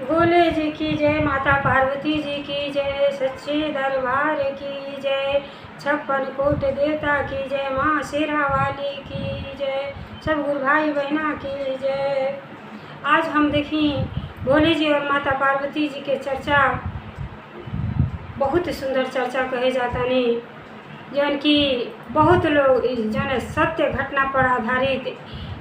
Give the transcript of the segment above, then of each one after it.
भोले जी की जय, माता पार्वती जी की जय, सच्चे दरबार की जय, 56 कोट देवता की जय, माँ शेरा वाली की जय, सब गुरु भाई बहना की जय। आज हम देखें भोले जी और माता पार्वती जी के चर्चा, बहुत सुंदर चर्चा कहे जाता ने, जौन की बहुत लोग जौन सत्य घटना पर आधारित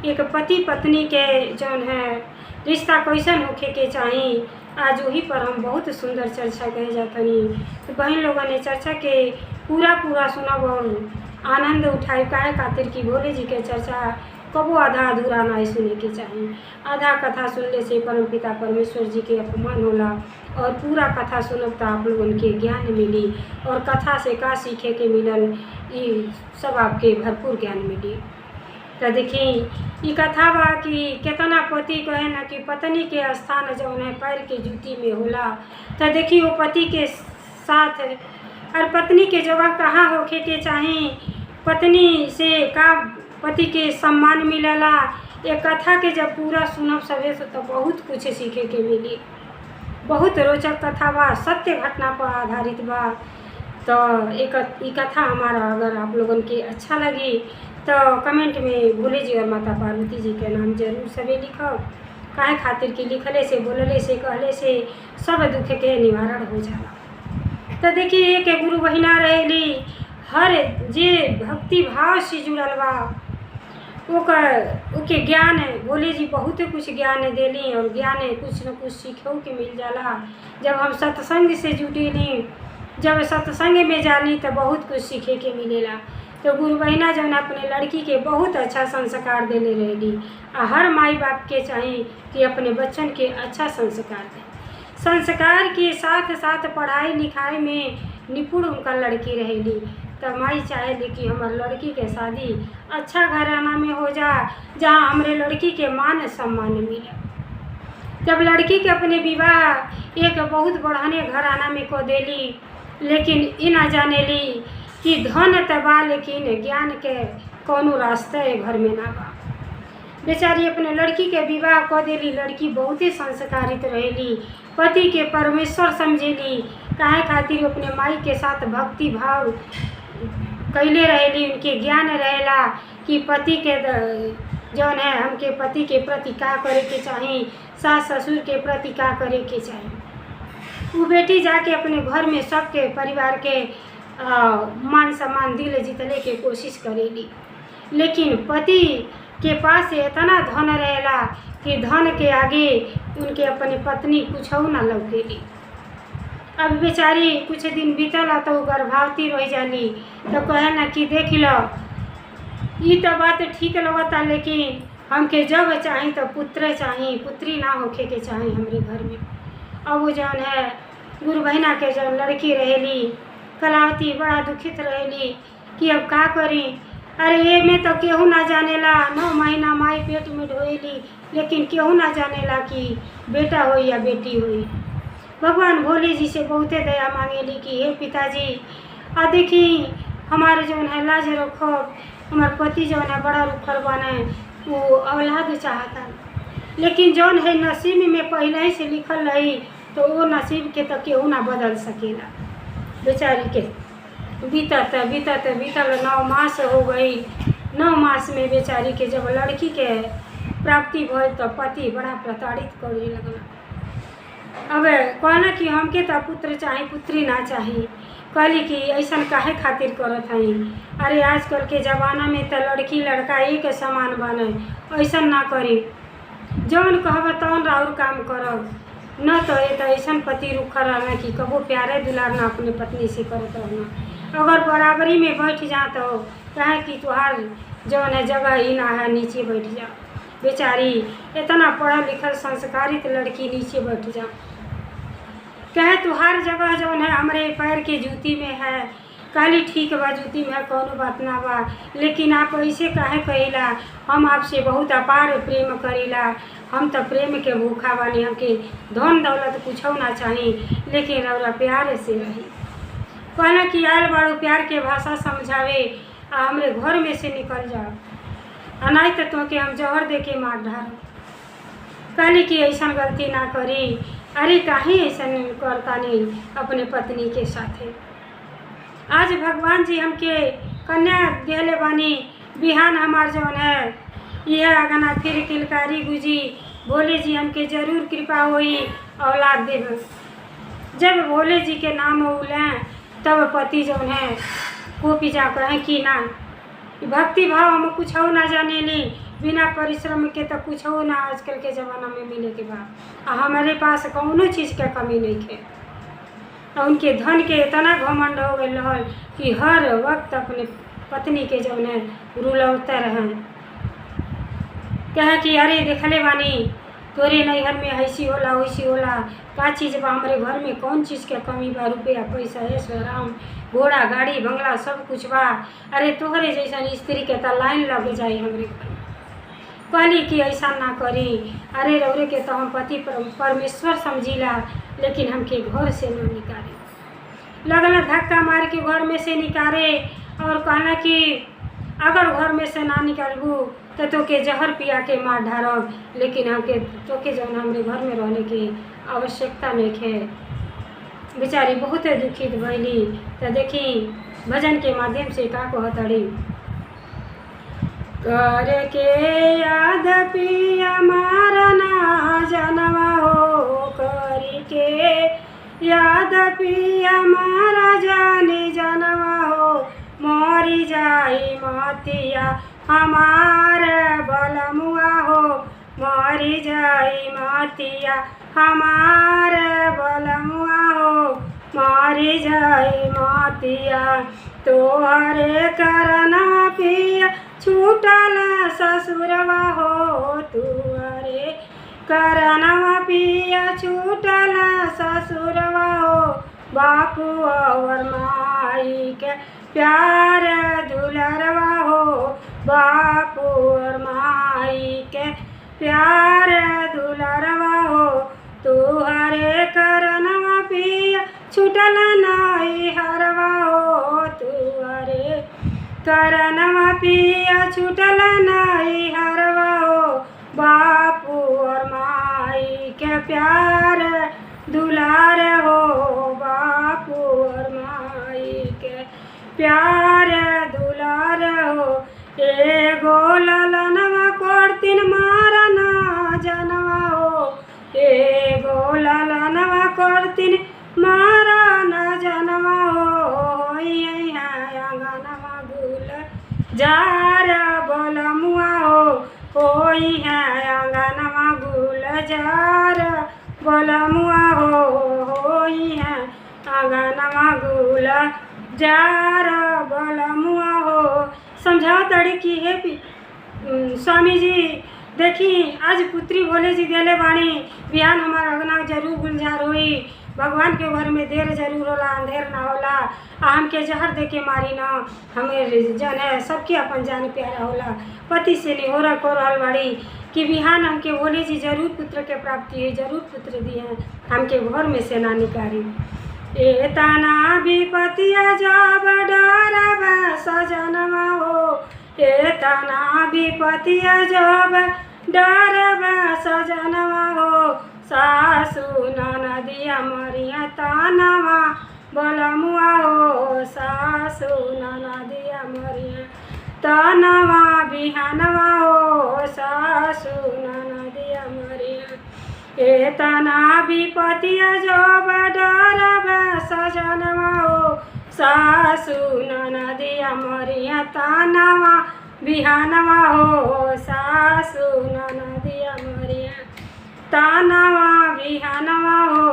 एक पति पत्नी के जौन है रिश्ता कैसन होखे के चाहिए, आज वही पर हम बहुत सुंदर चर्चा कहे जातनी। तो बहन लोगों ने चर्चा के पूरा सुनब और आनंद उठाए, काहे खातिर की भोले जी के चर्चा कबो आधा अधूरा ना सुने के चाहिए। आधा कथा सुनने से परमपिता परमेश्वर जी के अपमान होला, और पूरा कथा सुनब तो आप लोगन के ज्ञान मिली, और कथा से का सीखे के मिलल ये सब आपके भरपूर ज्ञान मिली। तो देखी ये कथा बा कि कितना पति कहे ना कि पत्नी के स्थान जौन है पैर के जूती में होला। तो देखी वो पति के साथ और पत्नी के जगह कहाँ होखे के चाहिए, पत्नी से का पति के सम्मान मिलेला। ये कथा के जब पूरा सुनब सभे तो बहुत कुछ सीखे के मिली। बहुत रोचक कथा बा, सत्य घटना पर आधारित बा। तो एक कथा हमारा अगर आप लोगन के अच्छा लगी तो कमेंट में भोले जी और माता पार्वती जी के नाम जरूर सभी लिखो, काहे खातिर कि लिखले से बोलले से कहले से सब दुख के निवारण हो जाला। तो देखिए एक गुरु बहिना रहेली, हर जे भक्ति भाव से जुड़ल बा ओके ज्ञान भोले जी बहुत कुछ ज्ञान देली, और ज्ञान कुछ न कुछ सीखो के मिल जाला। जब हम सत्संग से जुटेली, जब सत्संग में जाली तो बहुत कुछ सीखे के मिलेला। तो गुरु बहिना जौन अपने लड़की के बहुत अच्छा संस्कार देले रहेली, हर माई बाप के चाहिए कि अपने बच्चन के अच्छा संस्कार दें। संस्कार के साथ साथ पढ़ाई लिखाई में निपुण उनका लड़की रहेली। तो माई चाहेली कि हमार लड़की के शादी अच्छा घराना में हो जा, जहाँ हमारे लड़की के मान सम्मान मिले। जब लड़की के अपने विवाह एक बहुत बढ़ाने घराना में को देली, लेकिन इ ना जानेली कि धन तबा लेकिन ज्ञान के कोनो रास्ता घर में ना बा। बेचारी अपने लड़की के विवाह कर देली, लड़की बहुत ही संस्कारित रहेली, पति के परमेश्वर समझेली, काहे खातिर अपने माई के साथ भक्ति भाव कैले रहेली। उनके ज्ञान रहेला कि पति के जौन है हमके पति के प्रति का करे के चाहिए, सास ससुर के प्रति का करे के चाहिए। वो बेटी जाके अपने घर में सबके परिवार के मान सम्मान दिल जीतने के कोशिश करेली, लेकिन पति के पास इतना धन रहेला कि धन के आगे उनके अपने पत्नी कुछ ना लौकेली। अब बेचारी कुछ दिन बीतला तो गर्भवती रह जाली। तो कहे ना कि देख लो ये तो बात ठीक लगता, लेकिन हमके जब चाहिए तो पुत्र चाहिए, पुत्री ना होखे के चाहिए हमारे घर में। अब वो जौन है गुरु बहिना के जब लड़की रहेली कलावती बड़ा दुखित रहेली कि अब का करी। अरे ये में तो केहू ना जानेला, 9 महीना माई पेट में ढोएली, लेकिन केहू ना जानेला कि बेटा हो या बेटी हुई। भगवान भोले जी से बहुते दया मांगेली कि हे पिताजी आ देखी हमारे जौन है लाज रखो, हमारे पति जौन है बड़ा रुखर बने, वो औलाद चाहता, लेकिन जौन है नसीब में पहले ही से लिखल रही तो वो नसीब के तो केहू ना बदल सकेला। बेचारी के बीतल 9 मास हो गई। 9 मास में बेचारी के जब लड़की के प्राप्ति भइल तो पति बड़ा प्रताड़ित करे लगला। अब कहना कि हमके तो पुत्र चाहिए, पुत्री ना चाहिए। कहली कि ऐसा काहे खातिर करत हई। अरे आजकल के ज़माना में तो लड़की लड़का एक समान बने, ऐसा ना करी, जौन कहब तौन और काम करब, न तो ये तो ऐसा पति रुखा रहना कि कबो प्यारे दुलार ना अपने पत्नी से करत रहना। अगर बराबरी में बैठ जा तो कहे कि तुहार जौन है जगह ही ना है, नीचे बैठ जा। बेचारी इतना पढ़ा लिखल संस्कारित लड़की नीचे बैठ जा, कहे तुहार जगह जौन है हमारे पैर के जूती में है। कहली ठीक बा, जूती में कोनो बात ना बा, लेकिन आप ऐसे काहे कहिला, हम आपसे बहुत अपार प्रेम करीला, हम तो प्रेम के भूखा बानी, हमके धन दौलत कुछ ना चाहिए, लेकिन रौरा प्यार से रही। कहना कि आयल बाड़ू प्यार के भाषा समझावे, हमरे घर में से निकल जाओ, नहीं तो तुमके हम जहर दे के मार डालो। कहली कि ऐसा गलती ना करी। अरे काहे ऐसा करता नहीं अपने पत्नी के साथे। आज भगवान जी हमके कन्या दिले बानी, बिहान हमार जौन है यह अगना फिर किलकारी गुजी, भोले जी हमके जरूर कृपा होई औलाद देव। जब भोले जी के नाम उलें तब पति जौन है को पिजा कहें कि ना भक्ति भाव हम कुछ हो ना जाने ली, बिना परिश्रम के तो कुछ हो ना आजकल के ज़माना में मिले के बाद। हमारे पास कौनो चीज़ के कमी नहीं है। और उनके धन के इतना घमंड हो गए रहल कि हर वक्त अपने पत्नी के जौन है रुलौते रहें, कहे कि अरे देखले बानी तोरे नैहर में ऐसी होला वैसी होला, का चीज़ बा हमारे घर में कौन चीज़ के कमी बा, रुपया पैसा ऐश्वर्य घोड़ा गाड़ी बंगला सब कुछ बा। अरे तोहरे जैसा स्त्री के तो लाइन लग जाए हमरे घर। कहली कि ऐसा ना करी, अरे रौरे के तो हम पति परमेश्वर समझीला, लेकिन हमके घर से ना निकाले। लगला धक्का मार के घर में से निकाले और कहला कि अगर घर में से ना निकालबू तो तोके जहर पिया के मार ढारब, लेकिन हमके तोके जौन हमरे घर में रहने की आवश्यकता नहीं है। बेचारी बहुत दुखित भैली। तो देखी भजन के माध्यम से का कहतड़ी। करे के याद पिया मारना जनवा हो, करी के याद पिया मारा जानी जनवा हो, मोरी जाई मतिया हमार बलमुआ हो, मोरी जाई मतिया हमार बलमुआ हो, मोरी जाई मतिया तोहरे करना पिया छूटल ससुरवा हो, तुअरे करनवा पिया छूटल ससुरवा हो, बापू और माई के प्यार दुलरवा हो, बापू और माई के प्यार दुलरवा हो, तुहरे करनवा पिया छूटल नाई हरवा हो, तुहरे करनवा पिया छूटल नाई हरवा हो, बापू और माई के प्यार दुलार हो, बापू और माई के प्यार दुलार हो। एगो ललनवा करतीन मारना जनवा हो, एगो ललनवा करतीन मारना जनवा हो, आंगनवा गुल जार बलमुआ हो, होई है आंगनवा गुल जार बलमुआ हो, होई है आंगनवा गुल जार बलमुआ हो। समझाओ तड़ी कि हे स्वामी जी देखी आज पुत्री भोले जी दिले बाणी, बिहान हमारा अगना जरूर गुलजार होई। भगवान के घर में देर जरूर होला, अंधेर ना होला। हमके जहर दे के मारी ना, हमें जन है सबके अपन जान प्यारा होला। पति से निहोरा कर रहल बाड़ी कि बिहान हमके भोले जी जरूर पुत्र के प्राप्ति हुई, जरूर पुत्र दिए, हमके घर में से ना निकारी। ए तना विपतिया जब डरबा सजनवा हो, ए तना विपतिया जब डरबा सजनवा हो, सासु ननदिया मरिया तानवा बलमुआ हो, सासु ननदिया मरिया तानवा बिहानवा हो, सासु ननदिया मरिया। ए तना विपतिया जब डरबा सजनवा हो, सासु ननदिया मरिया तानवा बिहानवा हो, सासु ननदिया मरिया तानवा बिहानवा हो।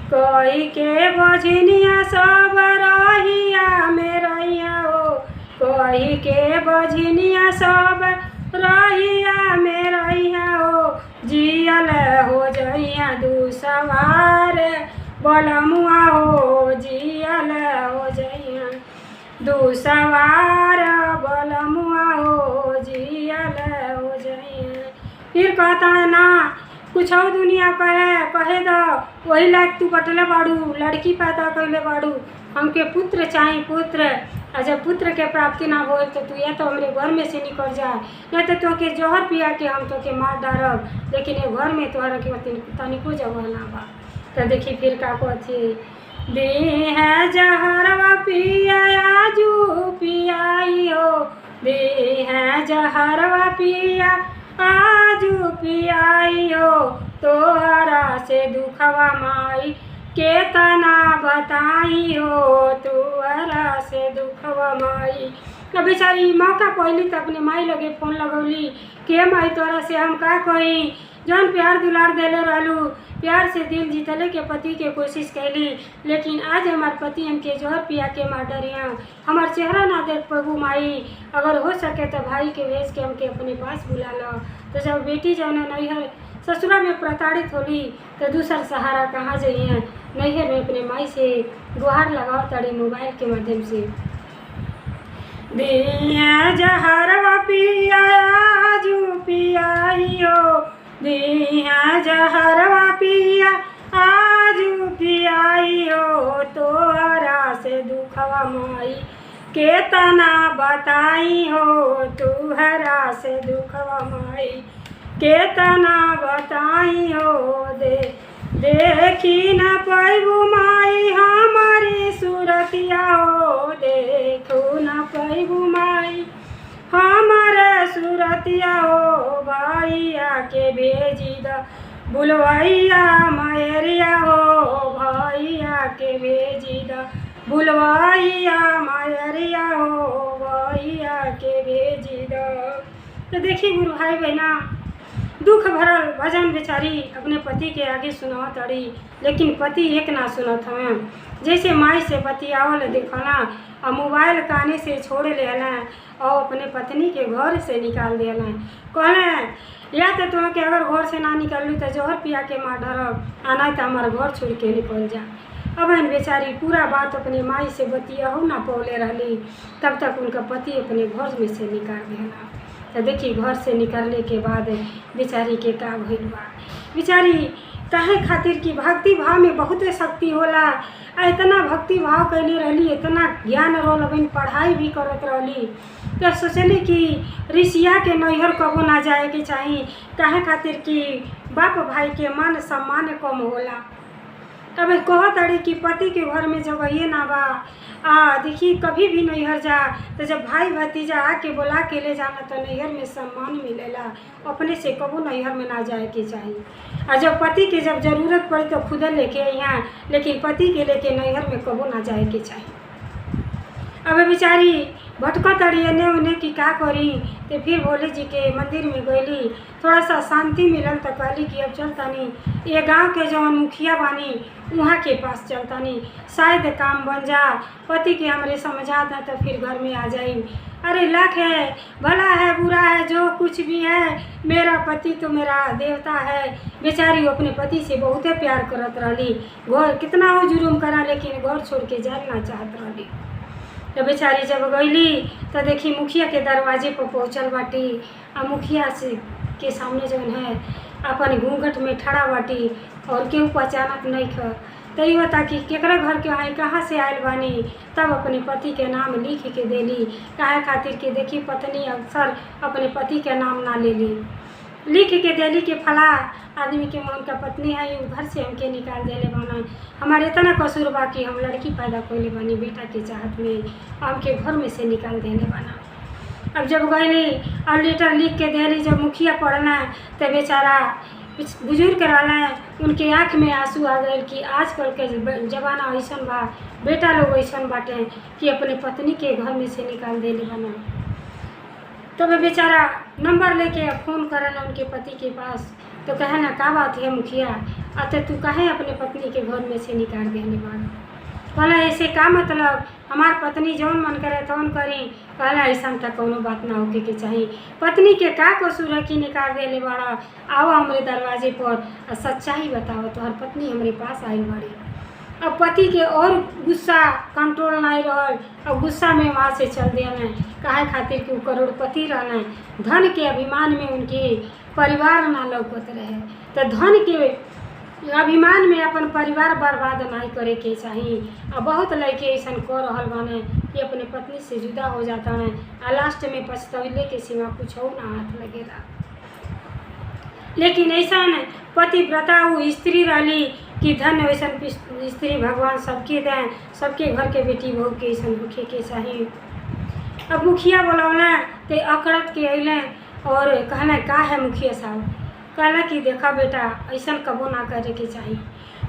कोई के बजनिया सब रहिया में रहिया हो, कोई के बजनिया सब रहिया में रहिया हो, जियल हो जइया दुसवार बलमुआ हो, जियल हो जइया दुसवार बलमुआ हो, जियल हो जइया। फिर कहता ना कुछ और दुनिया कहे दो वही लायक तू बटले बाड़ू, लड़की पैदा कैले बाड़ू, हमके पुत्र चाहिए पुत्र। और जब पुत्र के प्राप्ति ना हो तो तू या तो हमारे घर में से निकल जाए, या तो तोके जहर पिया के हम तोके मार डारब, लेकिन ये घर में तोहरा के तनिको जगह ना बा। तो देखी फिर का कथी, दे है जहरवा पिया आजू पियाई हो, दे है जहरवा पिया आजू पियाई हो, तोहरा से दुखवा माई केतना बताई हो, तोहरा से दुखवा माई। अब बेचारी मौका पहली तो अपने माई लगे फोन लगौली के माई तोरा से हम का कही, जौन प्यार दुलार देले रहलू, प्यार से दिल जीतले के पति के कोशिश कैली, लेकिन आज हमार पति हमके जहर पिया के मार डरिया, हमार चेहरा ना देख पबू माई, अगर हो सके तो भाई के भेज के हमके अपने पास बुला लो। तो जब बेटी जौन नैहर ससुरा में प्रताड़ित होली तो दूसर सहारा कहाँ जाइए, नैहर में अपने माई से गुहार लगाओ तड़ी मोबाइल के माध्यम से, दिया जहरवा पिया आजू पियाई हो, दिया जहरवा पिया आजू पियाई हो, तोहरा से दुखवा माई केतना बताई हो, तोहरा से दुखवा माई केतना बताई हो, देखी न पैबू माई हमारी सूरतिया हो, देखू न पैबू माई हमारे सूरतिया हो, भैया के भेजी द बुलवैया मायरिया हो, भैया के भेजी द बुलवैया मायरिया हो, भैया के भेजी द। तो देखिए गुरु भाई बहना, दुख भरल भजन बेचारी अपने पति के आगे सुनावत अड़ी, लेकिन पति एक ना सुनत हमें। जैसे माई से बतियावल देखना और मोबाइल काने से छोड़ लेना और अपने पत्नी के घर से निकाल देना, कहले या तो तुम्हें अगर घर से ना निकलू तो जहर पिया के मार डरब, आना तो हमारा घर छोड़ के निकल जा। अब बेचारी पूरा बात अपने माई से बतियाहू ना पौले रहली, तब तक उनका पति अपने घर में से निकाल देना। तो देखिए घर से निकलने के बाद बेचारी के का भइल बा, बेचारी काहे खातिर कि भक्ति भाव में बहुते शक्ति होला, इतना भक्ति भाव कैले रहली, इतना ज्ञान रोल अबिन पढ़ाई भी करत रहली, तो सोचली कि ऋषिया के नैहर कबो ना जाए के चाही, काहे खातिर कि बाप भाई के मान सम्मान कम होला। तब कहत अड़ी कि पति के घर में जगह ना बा, देखिए कभी भी नैहर जा तो जब भाई भतीजा आके बुला के ले जाना तो नैहर में सम्मान मिलेला, अपने से कबो नैहर में ना जाए के चाहिए। और जब पति के जब जरूरत पड़ी तो खुद लेके यहाँ, लेकिन पति के लेके नैहर में कबो ना जाए के चाहिए। अब बेचारी भटकत अड़ी एने उन्हें कि का करी, तो फिर भोले जी के मंदिर में गईली, थोड़ा सा शांति मिलल तो कहली कि अब चलतानी ये गांव के जौन मुखिया बानी वहाँ के पास चलतानी, शायद काम बन जा, पति के हमरे समझा था तो फिर घर में आ जाई। अरे लाख है, भला है बुरा है जो कुछ भी है, मेरा पति तो मेरा देवता है। बेचारी अपने पति से बहुत प्यार करत रहली, घर कितना हो जुर्म करा लेकिन घर छोड़ के जाना चाहत रहली। तो बेचारी जब गईली तो देखी मुखिया के दरवाजे पर पहुँचल बाटी, और मुखिया से के सामने जौन है अपन घूंघट में ठड़ा बाटी और केहू पहचानत नहीं ख, तो ये बता कि केकरा घर के आई कहाँ से आयल बानी। तब अपने पति के नाम लिख के देली, काहे खातिर के देखी पत्नी अक्सर अपने पति के नाम ना लेली, लिख के देली कि फला आदमी के मन का पत्नी है, घर से हमके निकाल देले बाना, हमारे इतना कसूर बा कि हम लड़की पैदा कैले बानी बेटा के चाहत में, हमके घर में से निकाल देले बाना। अब जब गईली और लेटर लिख के देली, जब मुखिया पढ़ना तो बेचारा बुजुर्ग रहना, उनके आँख में आंसू आ गए कि आजकल के जमाना ऐसा बा, बेटा लोग ऐसा बाटे कि अपने पत्नी के घर में से निकाल देले बाना। तो वह बेचारा नंबर लेके फ़ोन करना उनके पति के पास, तो कहे ना का बात है मुखिया, अतः तू कहे अपने पत्नी के घर में से निकाल देने वाला। कहला ऐसे का मतलब, हमार पत्नी जौन मन करे तौन करी। कहला ऐसा तक कोनो बात ना होके के चाहिए, पत्नी के का कसूर है कि निकाल देले बड़ा, आओ हमारे दरवाजे पर और सच्चाई बताओ, तो हर पत्नी हमारे पास आई बड़ी। अब पति के और गुस्सा कंट्रोल नहीं रहल, अब गुस्सा में वहाँ से चल देना, काहे खातिर कि करोड़पति रहना, धन के अभिमान में उनकी परिवार ना लौकत रहे। तो धन के अभिमान में अपन परिवार बर्बाद नहीं करे के चाहिए। और बहुत लड़के ऐसा कर रहल बाने कि अपने पत्नी से जुदा हो जाता है और लास्ट में पछतौले के सिवा कुछ और ना हाथ लगेला। लेकिन ऐसा पतिव्रता वो स्त्री रही कि धन वैसा स्त्री भगवान सबके दें, सबके घर के बेटी बहू के ऐसा होखे के चाहिए। अब मुखिया बोलौना तो अकड़त के अइलें और कहना का है मुखिया साहब, कहला कि देखा बेटा ऐसा कबो ना करे के चाहिए।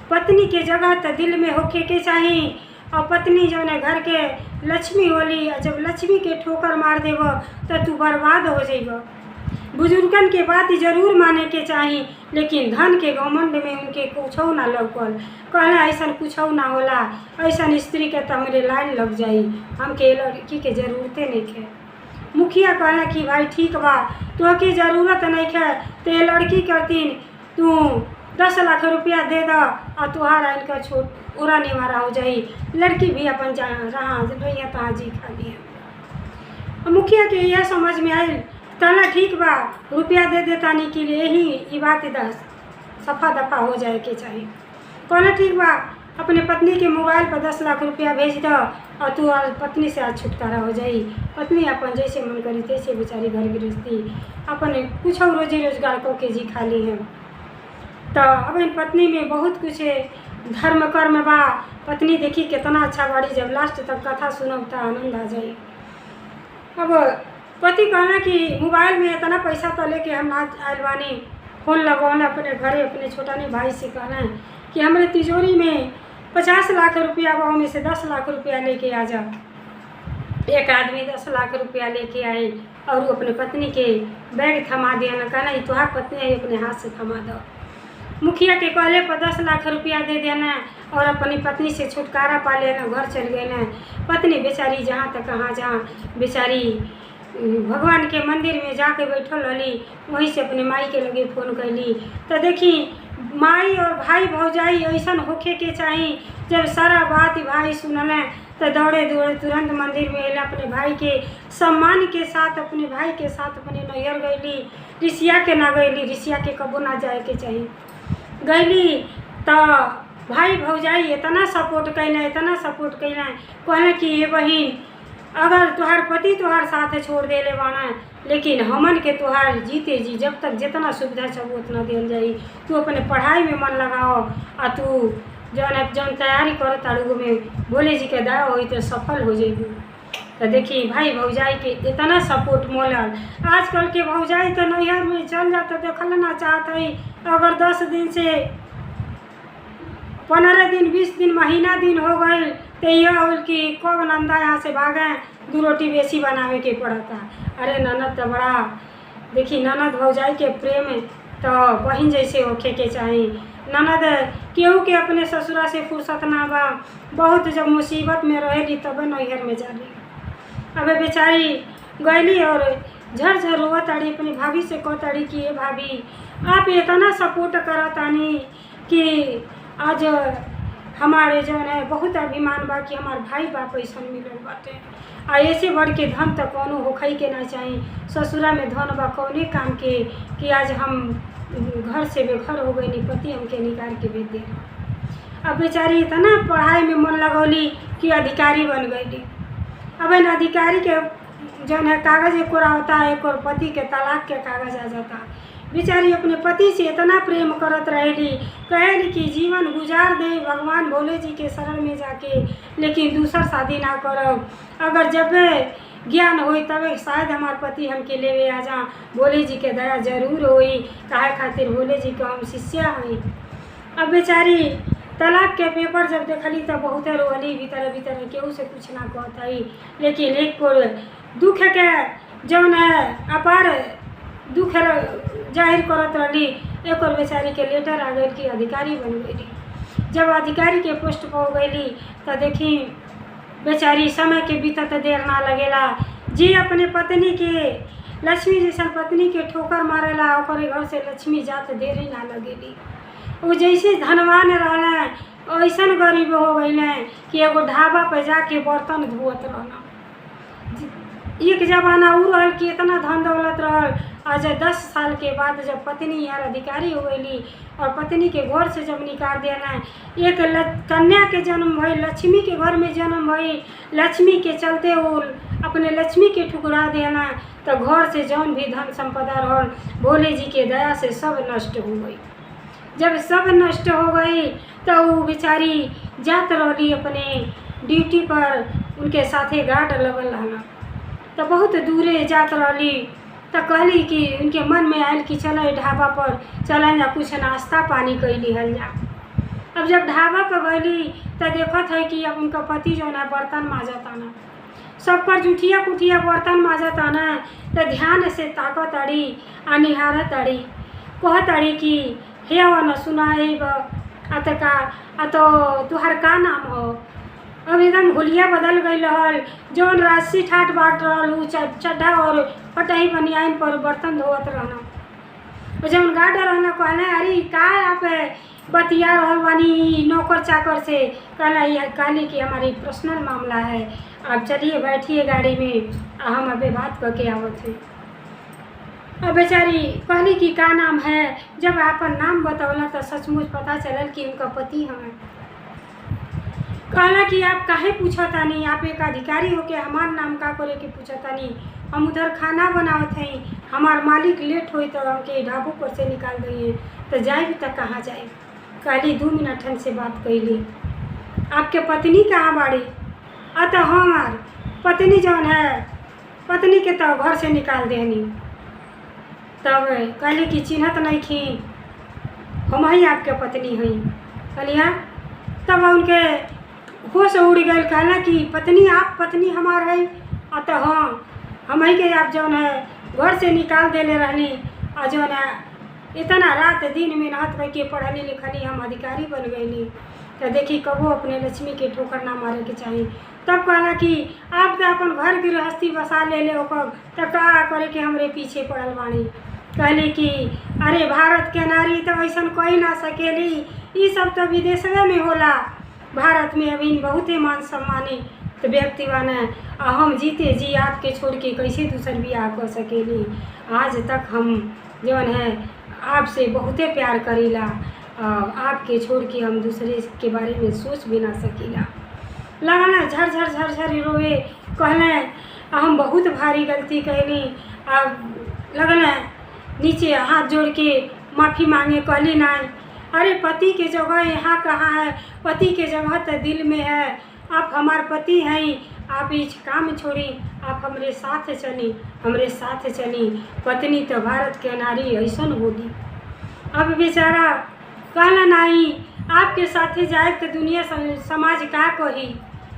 पत्नी के जगह तो दिल में होखे के चाहिए। और पत्नी जो है घर के लक्ष्मी होली, जब लक्ष्मी के ठोकर मार देव तो तू बर्बाद हो जाइब। बुजुर्गन के बात जरूर माने के चाहिए, लेकिन धन के घमंड में उनके कुछ ना लौकल। कहना ऐसा कुछ ना होला, ऐसा स्त्री के तो मेरे लाइन लग जाई, हमके लड़की के जरूरते नहीं है। मुखिया कहना कि भाई ठीक बा, तो जरूरत नहीं है तो ये लड़की करतीन तू 10 लाख रुपया दे द और तुहार आइन का छोट उड़ा निवारा हो जाई, लड़की भी अपन रहा रही तहाँ जी खा लिया। मुखिया के यह समझ में आई, कहना ठीक बा रुपया दे देतानी के लिए यही बात 10 सफ़ा दफ़ा हो जाए के चाहिए। कहना ठीक बा अपने पत्नी के मोबाइल पर 10 लाख रुपया भेज दो और तू पत्नी से आज छुटकारा हो जाई। पत्नी अपन जैसे मन करी तैसे बेचारी घर गृहस्थी अपने कुछ रोजी रोजगार को के जी खाली है। तो अपन पत्नी में बहुत कुछ धर्म कर्म बा। पत्नी देखी कितना अच्छा बाड़ी, जब लास्ट तक कथा सुनब तो आनंद आ जाए। अब पति कहना कि मोबाइल में इतना पैसा तो लेके हम ना आयल बानी, फोन लगवाना अपने घरे अपने छोटानी भाई से कहना है कि हमारे तिजोरी में 50 लाख रुपया बा, में से 10 लाख रुपया लेके आ जा। एक आदमी 10 लाख रुपया लेके आए और वो अपने पत्नी के बैग थमा दिया ना, कहना तुहार पत्नी है अपने हाथ से थमा दो। मुखिया के कहले पर 10 लाख रुपया दे देना और अपनी पत्नी से छुटकारा पा लेना, घर चल गए ना। पत्नी बेचारी जहाँ तक कहाँ जहाँ बेचारी भगवान के मंदिर में जाके बैठल रही, वहीं से अपने माई के लगे फ़ोन कैली। तो देखी माई और भाई भौजाई ऐसा होखे के चाहिए, जब सारा बात भाई सुनल तो दौड़े दौड़े तुरंत मंदिर में अला, अपने भाई के सम्मान के साथ अपने भाई के साथ अपने नैहर गईली। ऋषिया के ना गईली, ऋषिया के कबो ना जाए के चाहिए। गईली तो भाई भौजाई इतना सपोर्ट कैना, इतना सपोर्ट कैना, कहना कि ये बहन अगर तुहार पति तुहार साथ छोड़ दे ले बाना, लेकिन हमन के तुहार जीते जी जब तक जितना सुविधा सब उतना दिल जाई। तू अपने पढ़ाई में मन लगाओ और तू जौन तैयारी करो तारू में भोले जी के दया होई तो सफल हो जाएगी। तो देखी भाई भौजाई के इतना सपोर्ट मोलल। आजकल के भौजाई तो नैहर में चल जाता देखल ना चाहत है, अगर 10 दिन से 15 दिन 20 दिन महीना दिन हो गए तो यह होल कि कब नंदा यहाँ से भागे, 2 रोटी बेसी बनावे के पड़ता। अरे ननद तो बड़ा देखी ननद भौजाई के प्रेम तो बहन जैसे होखे के चाहिए। ननद केहू के अपने ससुरा से फुर्सत ना बा, बहुत जब मुसीबत में रहेली तब नैहर में जाली। अब बेचारी गईली और झरझर रोवत ताड़ी, अपनी भाभी से कहताड़ी कि ये भाभी आप इतना सपोर्ट करतानी कि आज हमारे जो है बहुत अभिमान बा कि हमार भाई बाप ऐसा मिलल बाटे। आ ऐसे बढ़ के धन तो कोनो होखई के ना चाहिए। ससुरा में धन बा कौने काम के कि आज हम घर से बेघर हो गई, पति हमके निकाल के भेज दे। अब बेचारी इतना पढ़ाई में मन लगौली कि अधिकारी बन गई। अब इन अधिकारी के जो है कागज़ एक और होता है, एक और पति के तलाक के कागज़ आ जाता। बेचारी अपने पति से इतना प्रेम करत रहेली, कहेली कि जीवन गुजार दे भगवान भोले जी के शरण में जाके, लेकिन दूसर शादी ना करब। अगर जब ज्ञान होई तब शायद हमार पति हमके लेवे आ जा, भोले जी के दया जरूर होई, काहे खातिर भोले जी के हम शिष्या हई। अब बेचारी तलाक के पेपर जब देखली तो बहुत रोली, भीतर भीतर केहू से कुछ ना कहत हई। लेकिन एक और दुख के जौन है अपार दुख जाहिर करत रही, एक और बेचारी के लेटर आ गई कि अधिकारी बन गई। जब अधिकारी के पोस्ट पर हो गई तो देखी बेचारी समय के बीतत देर ना लगेला। जी अपने पत्नी के लक्ष्मी जैसा पत्नी के ठोकर मारेला, ओकरे घर से लक्ष्मी जात देरी ना लगेली। वो जैसे धनवान रहना ऐसा गरीब हो गई कि एगो ढाबा पर जाके बर्तन धोत रहना। एक जमाना उ रहल कि इतना धन दौलत रहल। आज 10 साल के बाद जब पत्नी यार अधिकारी हो गई और पत्नी के घर से जब निकाल देना, एक कन्या के जन्म भई, लक्ष्मी के घर में जन्म भई, लक्ष्मी के चलते वो अपने लक्ष्मी के ठुकरा देना, तो घर से जौन भी धन संपदा रहल भोले जी के दया से सब नष्ट हो गई। जब सब नष्ट हो गई तो वो बेचारी जात रही अपने ड्यूटी पर, उनके साथे गार्ड लगल रहना, तो बहुत दूरे जात रही। तो कहली कि उनके मन में आयल कि चल ढाबा पर चल जा, कुछ नाश्ता पानी कर लिहल जा। अब जब ढाबा पर गईली तो देखत है कि अब उनका पति जो है बर्तन माजताना, सब पर जुठिया कुठिया बर्तन माजताना, तो ध्यान से ताकत अड़ी आ निहारत अड़ी, कहत अड़ी कि हे न सुना तो तुहार का नाम हो। अब एकदम हुलिया बदल गई रहल, जौन राशि ठाट बाट रहल उ चड्ढा और फटही बनियान पर बर्तन धोवत रहना। जौन गार्ड रहना कहना अरे का आप बतिया रहल बानी नौकर चाकर से, कहली कि हमारी पर्सनल मामला है, आप चलिए बैठिए गाड़ी में, हम अभी बात करके आवत हैं। अब बेचारी कहली कि का नाम है। जब आपन नाम बतौला तो सचमुच पता चलल कि उनका पति हमें। कहला कि आप काहे पूछतानी, आप एक अधिकारी होके हमार नाम का करे के पूछतानी, हम उधर खाना बनावत हई, हमार मालिक लेट हुई तो हमके ढाबू पर से निकाल गई है, तो जाए भी तक कहाँ जाए। कहली 2 मिनट से बात कैली, आपके पत्नी कहाँ बाड़ी। तो हमार पत्नी जौन है, पत्नी के तो घर से निकाल देनी। तब कहली कि चिन्हत नहीं खी, हम ही आपके पत्नी हई। कहलिया तब उनके होश उड़ गए, कहला कि पत्नी आप पत्नी हमार है। तो हाँ, हम ही के आप जौन है घर से निकाल देले रहनी, और जौन है इतना रात दिन मेहनत करके पढ़ली लिखली हम अधिकारी बन गईली, तो देखी कबो अपने लक्ष्मी के ठोकर ना मारे के चाहिए। तब कहला कि आप तो अपन घर गृहस्थी बसा ले ओकर, तो का करे के हमरे पीछे पड़ल बानी। कहली कि अरे भारत के नारी तो ऐसा कोई ना सकेली, ये सब तो विदेशवे में होला, भारत में अभी बहुते मान सम्मानित व्यक्ति बने, हम जीते जी आपके छोड़ के कैसे दूसर बियाह कर सकेली। आज तक हम जौन है आपसे बहुते प्यार करीला, आपके छोड़ के हम दूसरे के बारे में सोच भी ना सकीला। लगना झर झर झर झर रोवे, कहले हम बहुत भारी गलती कैली। लगना नीचे हाथ जोड़ के माफ़ी मांगे, कहली नहीं अरे पति के जगह यहाँ कहाँ है, पति के जगह तो दिल में है, आप हमारे पति हैं, आप इस काम छोड़ी, आप हमरे साथ चली, हमरे साथ चली। पत्नी तो भारत के नारी ऐसा होगी। अब बेचारा कहला नहीं आपके साथे जाए तो दुनिया समाज का कही।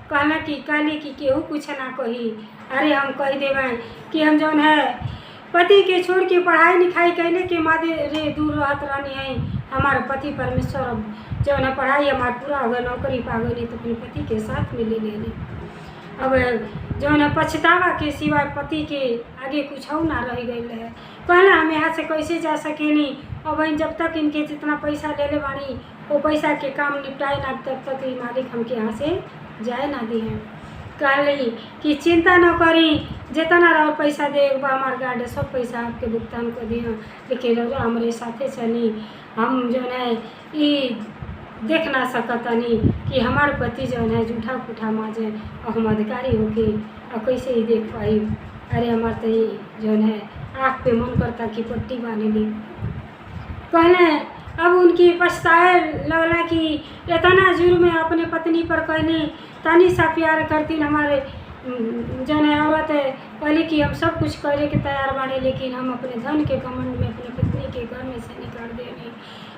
कहला कि कहली कि केहू कुछ ना कही। अरे हम कह देवे कि हम जौन है पति के छोड़ के पढ़ाई लिखाई कैले के मादे रे दूर रहत रहनी है, हमारे पति परमेश्वर जौन है पढ़ाई हमार पूरा हो गया, नौकरी पा गई, तो अपने पति के साथ में ले लेने। अब जौन है पछतावा के सिवाय पति के आगे कुछ और ना रह गई है। कहला हम यहाँ से कैसे जा सकेनी, अब जब तक इनके जितना पैसा ले ले बानी वो पैसा के काम निपटाए ना, तब तक ये मालिक हमके यहाँ से जाए ना दी हैं। कहली कि चिंता न करी, जितना रहो पैसा दे हमार गार्ड सब पैसा आपके भुगतान कर दिए, लेकिन रहो हमारे साथे चली। हम जो है ये देख ना सकतनी कि हमारे पति जो है जूठा पुठा माजे और हम अधिकारी होके और कैसे ही देख पाई। अरे हमारे तो ये जो है आँख पे मन करता कि पट्टी बांध ली। कहले अब उनकी पछताए लगला कि इतना जुर्म में अपने पत्नी पर कहली, तनी सा प्यार करती हमारे जन औरत कहली कि हम सब कुछ करे के तैयार बानी, लेकिन हम अपने धन के घमंड में अपने पत्नी के घर में से निकाल देनी।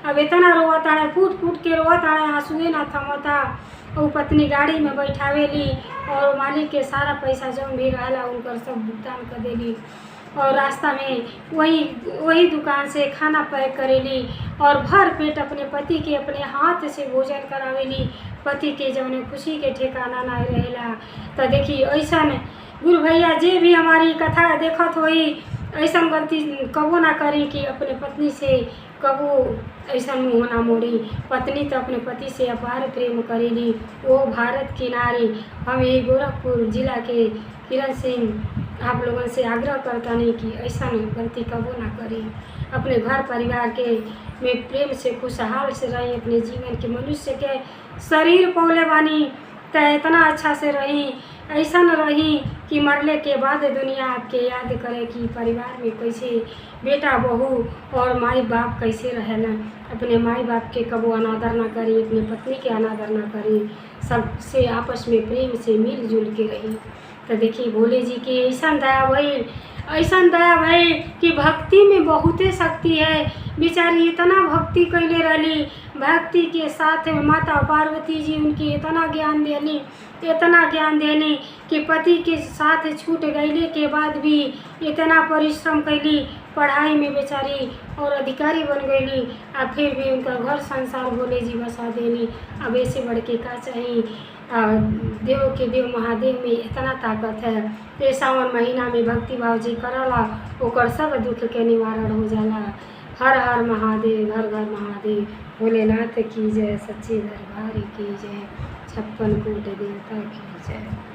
अब इतना रोवत आड़े, फूट फूट के रोवत आड़े, आंसुए ना थमता। वो पत्नी गाड़ी में बैठावेली और मालिक के सारा पैसा जौन भी रहला उनकर सब भुगतान कर देली, और रास्ता में वही दुकान से खाना पैक करेली और भर पेट अपने पति के अपने हाथ से भोजन करावेली। पति के जौन खुशी के ठिकाना ना रहेला। तो देखिए ऐसा गुरु भैया जे भी हमारी कथा देखत होई ऐसा गलती कबो ना करी कि अपने पत्नी से कबो ऐसा मुँह ना मोड़ी। पत्नी तो अपने पति से अपार प्रेम करेली, वो भारत की नारी। हम यही गोरखपुर जिला के किरण सिंह आप लोगों से आग्रह करता नहीं कि ऐसा गलती कबो ना करी। अपने घर परिवार के में प्रेम से खुशहाल से रही। अपने जीवन के मनुष्य के शरीर पौले बानी तो इतना अच्छा से रही, ऐसा न रही कि मरले के बाद दुनिया आपके याद करे कि परिवार में कैसे बेटा बहू और माई बाप कैसे रहेला। अपने माई बाप के कबो अनादर ना करी, अपनी पत्नी के अनादर ना करी, सबसे आपस में प्रेम से मिलजुल के रही। तो देखिए भोले जी की ऐसा दया भइल कि भक्ति में बहुते शक्ति है। बेचारी इतना भक्ति कैले रही, भक्ति के साथ में माता पार्वती जी उनकी इतना ज्ञान देनी कि पति के साथ छूट गईले के बाद भी इतना परिश्रम कैली, पढ़ाई में बेचारी और अधिकारी बन गईली। अब फिर भी उनका घर संसार भोले जी बसा देनी। अब ऐसे बढ़ के का चाहिए। देव के देव महादेव में इतना ताकत है। ये सावन महीना में भक्ति भाव जी करला ओकर सब दुख के निवारण हो जाला। हर हर महादेव, घर घर महादेव। भोलेनाथ की जय, सच्चे दरबार की जय, 56 कोटि देवता की जय।